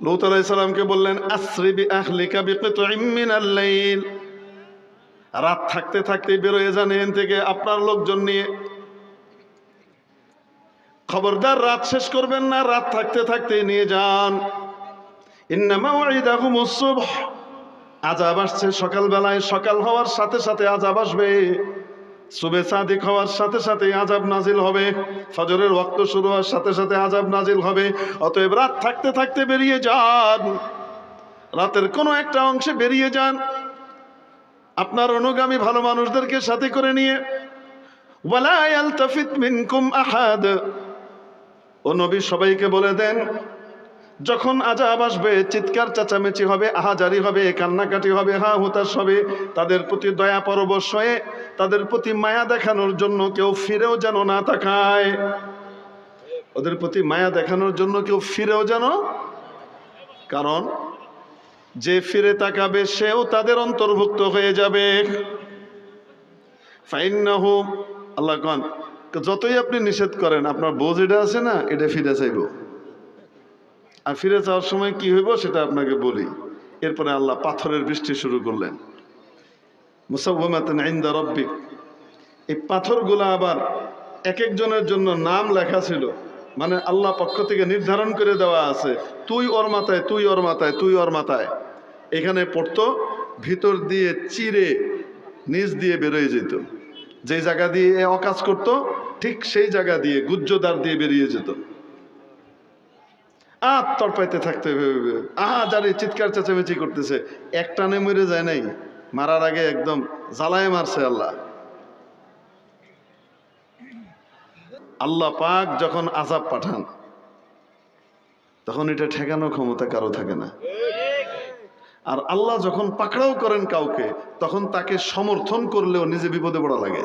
লূত আলাইহিস সালামকে বললেন, আসরি বিআহলিকা বিকিতইম মিনাল লাইল, রাত থাকতে থাকতে বেরোয় যান এখান থেকে আপনার লোকজন নিয়ে। খবরদার রাত শেষ করবেন না, রাত থাকতে থাকতে নিয়ে যান। ইন্না মাউইদাকুমুস সুবহ, আযাব আসছে সকালবেলায়, সকাল হওয়ার সাথে সাথে আযাব আসবে। সুবে সাদিক হওয়ার সাথে সাথে আযাব নাজিল হবে, ফজরের ওয়াক্ত শুরু হওয়ার সাথে সাথে আযাব নাজিল হবে। অতএব রাত থাকতে থাকতে বেরিয়ে যান, রাতের কোনো একটা অংশে বেরিয়ে যান আপনার অনুগামী ভালো মানুষদেরকে সাথে করে নিয়ে। ওয়ালা ইয়ালতাফিত মিনকুম আহাদ, ও নবী সবাইকে বলে দেন, যখন আযাব আসবে চিৎকার চেঁচামেচি হবে, আহাজারি হবে, কান্নাকাটি হবে, হা হুতাশ হবে, তাদের প্রতি দয়া পরবশ হয়ে তাদের প্রতি মায়া দেখানোর জন্য কেউ ফিরেও যেন না তাকায়। ওদের প্রতি মায়া দেখানোর জন্য কেউ ফিরেও যেন, কারণ যে ফিরে তাকাবে সেও তাদের অন্তর্ভুক্ত হয়ে যাবে। ফাইন্নাহু, আল্লাহ কন, যতই আপনি নিষেধ করেন আপনার বোঝ এটা আছে না, এটা ফিরে চাইব। আর ফিরে যাওয়ার সময় কি হইব সেটা আপনাকে বলি। এরপরে আল্লাহ পাথরের বৃষ্টি শুরু করলেন। মুসাওয়ামাতান ইনদা রাব্বিক, এই পাথরগুলো আবার এক একজনের জন্য নাম লেখা ছিল, মানে আল্লাহ পক্ষ থেকে নির্ধারণ করে দেওয়া আছে, তুই ওর মাথায়, তুই ওর মাথায়, তুই ওর মাথায়। এখানে পড়তো, ভিতর দিয়ে চিরে নিচ দিয়ে বেরোয় যেত। যে জায়গা দিয়ে অকাজ করতো ঠিক সেই জায়গা দিয়ে গুজ্জদার দিয়ে বেরিয়ে যেত। তড়পাইতে থাকতে, যারে চিৎকার চেঁচামেচি করতেছে, এক টানে মরে যায় নাই, মারার আগে একদম জ্বালায় মারছে আল্লাহ। আল্লাহ পাক যখন আযাব পাঠান তখন এটা ঠেকানোর ক্ষমতা কারো থাকে না। আর আল্লাহ যখন পাকড়াও করেন কাউকে, তখন তাকে সমর্থন করলেও নিজে বিপদে পড়া লাগে।